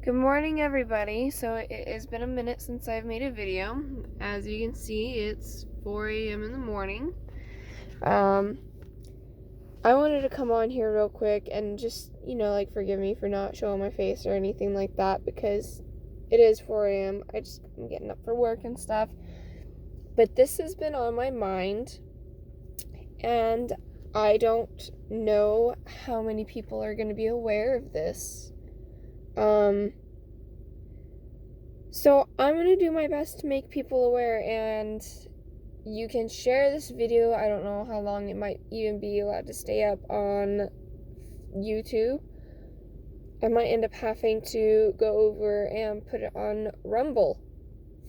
Good morning, everybody. So it has been a minute since I've made a video. As you can see, it's 4 a.m. in the morning. I wanted to come on here real quick and just, forgive me for not showing my face or anything like that, because it is 4 a.m. I'm getting up for work and stuff. But this has been on my mind, and I don't know how many people are going to be aware of this. So I'm going to do my best to make people aware, and you can share this video. I don't know how long it might even be allowed to stay up on YouTube. I might end up having to go over and put it on Rumble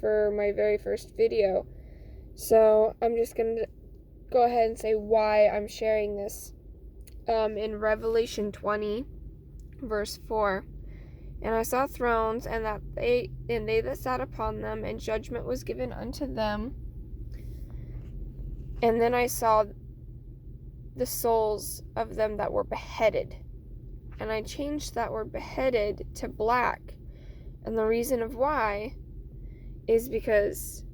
for my very first video. So I'm just going to go ahead and say why I'm sharing this. In Revelation 20, verse 4, and I saw thrones, and they that sat upon them, and judgment was given unto them. And then I saw the souls of them that were beheaded. And I changed that word beheaded to black. And the reason of why is because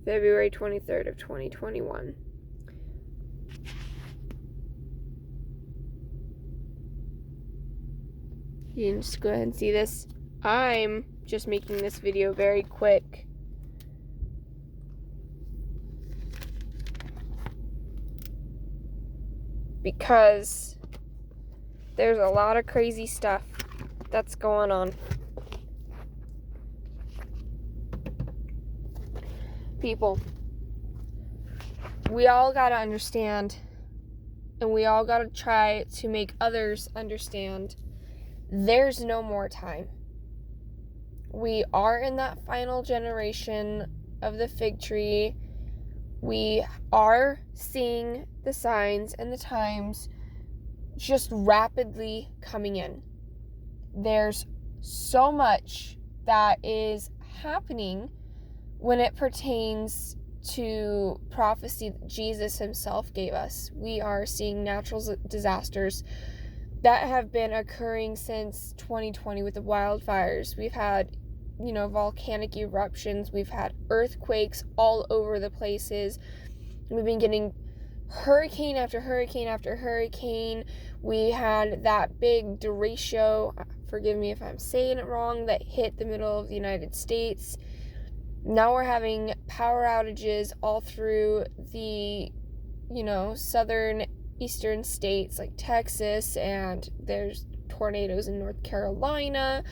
February 23rd of 2021. You can just go ahead and see this. I'm just making this video very quick. Because there's a lot of crazy stuff that's going on. People, we all gotta understand, and we all gotta try to make others understand, there's no more time. We are in that final generation of the fig tree. We are seeing the signs and the times just rapidly coming in. There's so much that is happening when it pertains to prophecy that Jesus himself gave us. We are seeing natural disasters that have been occurring since 2020 with the wildfires. We've had, volcanic eruptions. We've had earthquakes all over the places. We've been getting hurricane after hurricane after hurricane. We had that big derecho, forgive me if I'm saying it wrong, that hit the middle of the United States. Now we're having power outages all through the, southern eastern states like Texas, and there's tornadoes in North Carolina.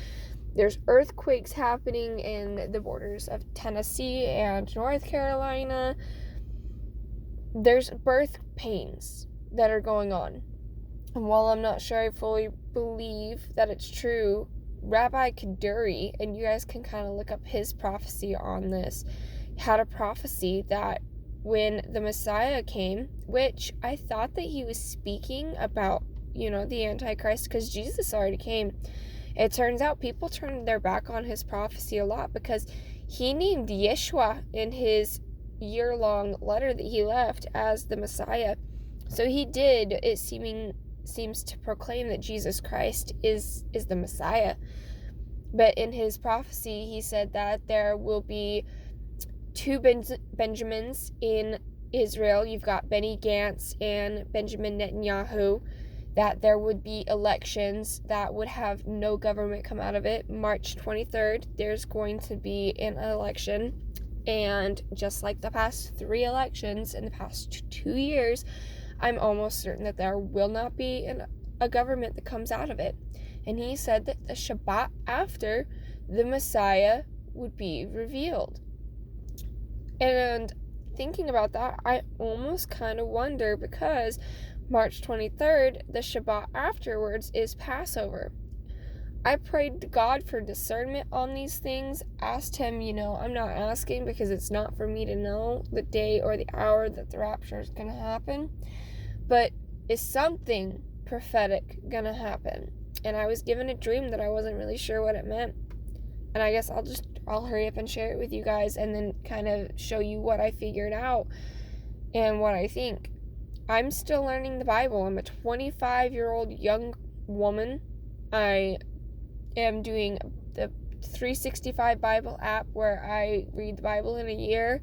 There's earthquakes happening in the borders of Tennessee and North Carolina. There's birth pains that are going on. And while I'm not sure I fully believe that it's true, Rabbi Kaduri, and you guys can kind of look up his prophecy on this, had a prophecy that when the Messiah came, which I thought that he was speaking about, the Antichrist, because Jesus already came. It turns out people turned their back on his prophecy a lot, because he named Yeshua in his year-long letter that he left as the Messiah. So he did, it seems to proclaim that Jesus Christ is the Messiah. But in his prophecy, he said that there will be two Benjamins in Israel. You've got Benny Gantz and Benjamin Netanyahu. That there would be elections that would have no government come out of it. March 23rd, there's going to be an election. And just like the past 3 elections in the past 2 years, I'm almost certain that there will not be a government that comes out of it. And he said that the Shabbat after the Messiah would be revealed. And thinking about that, I almost kind of wonder, because March 23rd, the Shabbat afterwards, is Passover. I prayed to God for discernment on these things, asked him, I'm not asking because it's not for me to know the day or the hour that the rapture is going to happen, but is something prophetic going to happen? And I was given a dream that I wasn't really sure what it meant. And I guess I'll hurry up and share it with you guys, and then kind of show you what I figured out and what I think. I'm still learning the Bible. I'm a 25-year-old young woman. I am doing the 365 Bible app where I read the Bible in a year,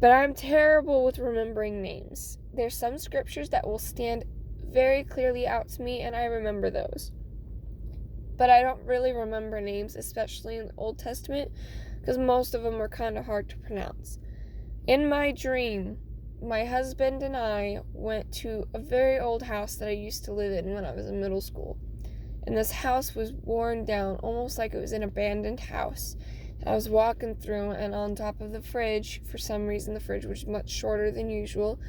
but I'm terrible with remembering names. There's some scriptures that will stand very clearly out to me, and I remember those. But I don't really remember names, especially in the Old Testament, because most of them are kind of hard to pronounce. In my dream, my husband and I went to a very old house that I used to live in when I was in middle school. And this house was worn down, almost like it was an abandoned house. I was walking through, and on top of the fridge, for some reason the fridge was much shorter than usual,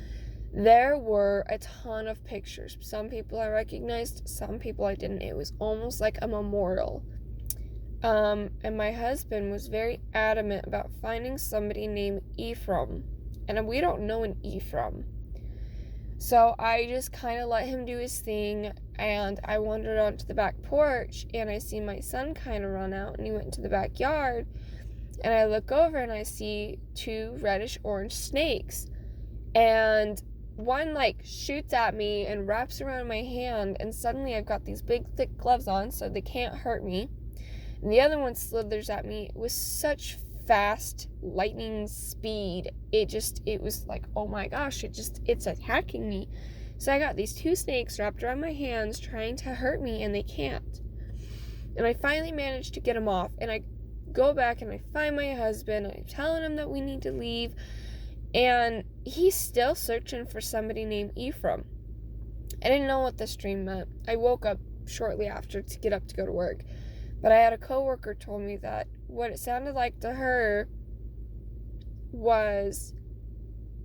there were a ton of pictures. Some people I recognized, some people I didn't. It was almost like a memorial. And my husband was very adamant about finding somebody named Ephraim. And we don't know an Ephraim. So I just kind of let him do his thing, and I wandered onto the back porch, and I see my son kind of run out, and he went into the backyard, and I look over, and I see 2 reddish-orange snakes, and one, like, shoots at me and wraps around my hand, and suddenly I've got these big, thick gloves on, so they can't hurt me, and the other one slithers at me with such fast lightning speed. It was like, oh my gosh, it's attacking me. So I got these 2 snakes wrapped around my hands trying to hurt me, and they can't. And I finally managed to get them off, and I go back and I find my husband. I'm telling him that we need to leave, and he's still searching for somebody named Ephraim. I didn't know what this dream meant. I woke up shortly after to get up to go to work, but I had a coworker told me that what it sounded like to her was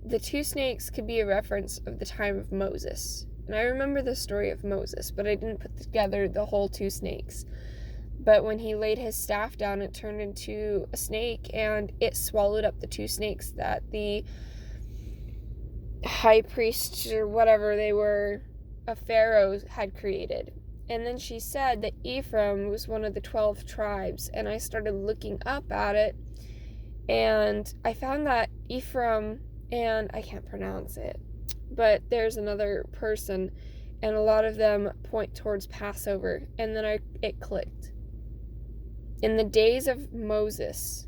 the 2 snakes could be a reference of the time of Moses. And I remember the story of Moses, but I didn't put together the whole 2 snakes. But when he laid his staff down, it turned into a snake, and it swallowed up the 2 snakes that the high priest or whatever they were of Pharaoh had created. And then she said that Ephraim was one of the 12 tribes, and I started looking up at it, and I found that Ephraim, and I can't pronounce it, but there's another person, and a lot of them point towards Passover, and then it clicked. In the days of Moses,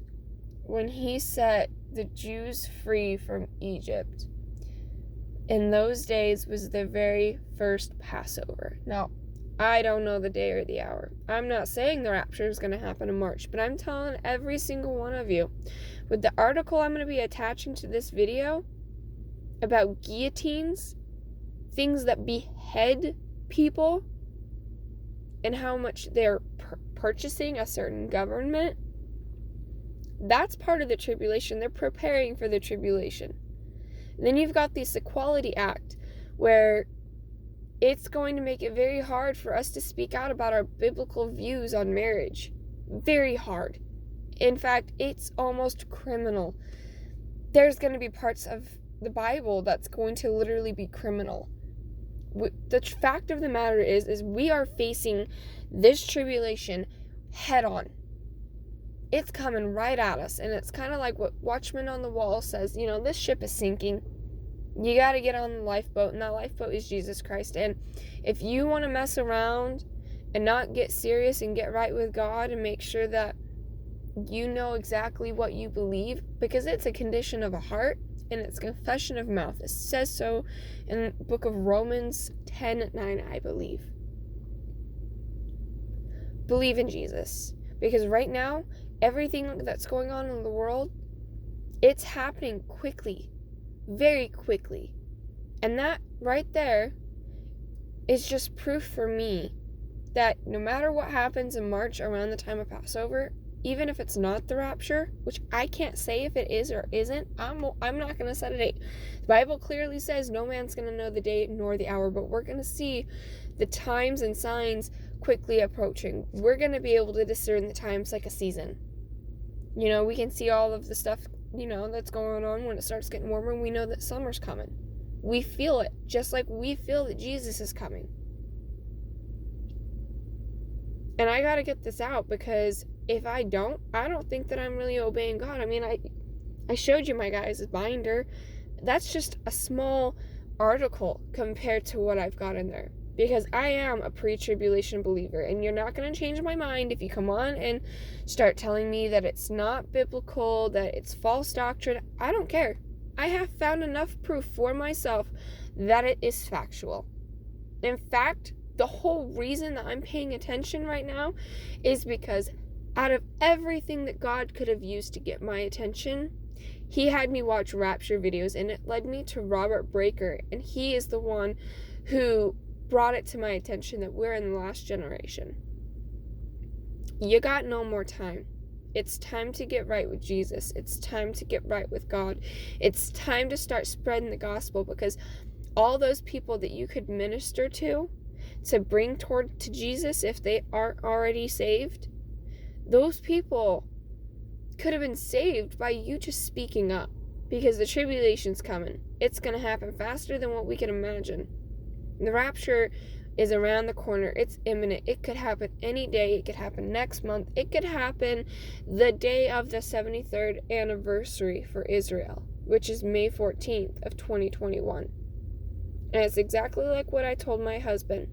when he set the Jews free from Egypt, in those days was the very first Passover. Now, I don't know the day or the hour. I'm not saying the rapture is going to happen in March, but I'm telling every single one of you, with the article I'm going to be attaching to this video about guillotines, things that behead people, and how much they're purchasing a certain government, that's part of the tribulation. They're preparing for the tribulation. And then you've got this Equality Act, where it's going to make it very hard for us to speak out about our biblical views on marriage. Very hard. In fact, it's almost criminal. There's going to be parts of the Bible that's going to literally be criminal. The fact of the matter is we are facing this tribulation head on. It's coming right at us, and it's kind of like what Watchman on the Wall says, this ship is sinking. You got to get on the lifeboat, and that lifeboat is Jesus Christ. And if you want to mess around and not get serious and get right with God and make sure that you know exactly what you believe, because it's a condition of a heart and it's confession of mouth. It says so in the book of Romans 10:9, I believe. Believe in Jesus. Because right now, everything that's going on in the world, it's happening quickly. Very quickly. And that right there is just proof for me that no matter what happens in March around the time of Passover, even if it's not the rapture, which I can't say if it is or isn't, I'm not going to set a date. The Bible clearly says no man's going to know the date nor the hour, but we're going to see the times and signs quickly approaching. We're going to be able to discern the times like a season. We can see all of the stuff that's going on when it starts getting warmer, and we know that summer's coming. We feel it, just like we feel that Jesus is coming. And I gotta get this out, because if I don't think that I'm really obeying God. I mean, I showed you my guys' binder. That's just a small article compared to what I've got in there. because I am a pre-tribulation believer, and you're not going to change my mind if you come on and start telling me that it's not biblical, that it's false doctrine. I don't care. I have found enough proof for myself that it is factual. In fact, the whole reason that I'm paying attention right now is because out of everything that God could have used to get my attention, he had me watch Rapture videos, and it led me to Robert Breaker, and he is the one who brought it to my attention that we're in the last generation. You got no more time. It's time to get right with Jesus. It's time to get right with God. It's time to start spreading the gospel, because all those people that you could minister to bring to Jesus if they aren't already saved, those people could have been saved by you just speaking up, because the tribulation's coming. It's going to happen faster than what we can imagine. The rapture is around the corner. It's imminent. It could happen any day. It could happen next month. It could happen the day of the 73rd anniversary for Israel, which is May 14th of 2021. And it's exactly like what I told my husband.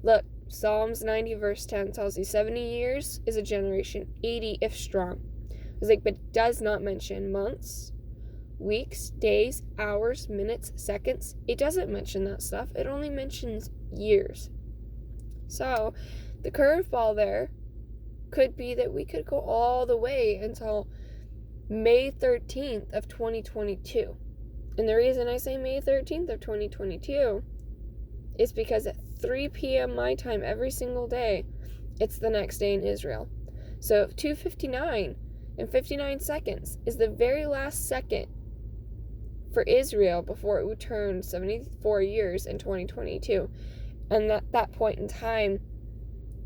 Look, Psalms 90 verse 10 tells you 70 years is a generation, 80 if strong. I was like, but it does not mention months, weeks, days, hours, minutes, seconds. It doesn't mention that stuff. It only mentions years. So the curveball there could be that we could go all the way until May 13th of 2022. And the reason I say May 13th of 2022 is because at 3 p.m. my time every single day, it's the next day in Israel. So 2:59 and 59 seconds is the very last second for Israel before it would turn 74 years in 2022. And at that point in time,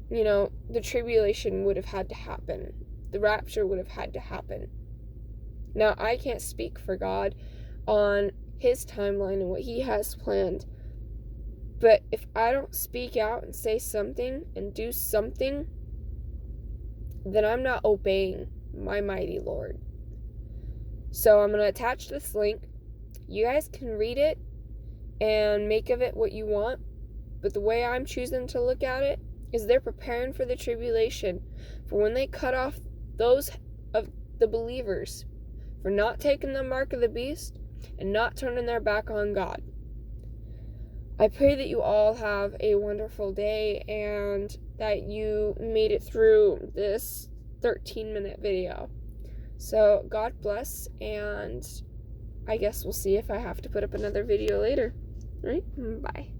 the tribulation would have had to happen. The rapture would have had to happen. Now, I can't speak for God on his timeline and what he has planned. But if I don't speak out and say something and do something, then I'm not obeying my mighty Lord. So I'm going to attach this link. You guys can read it and make of it what you want. But the way I'm choosing to look at it is they're preparing for the tribulation, for when they cut off those of the believers for not taking the mark of the beast and not turning their back on God. I pray that you all have a wonderful day and that you made it through this 13-minute video. So God bless, and I guess we'll see if I have to put up another video later. All right? Bye.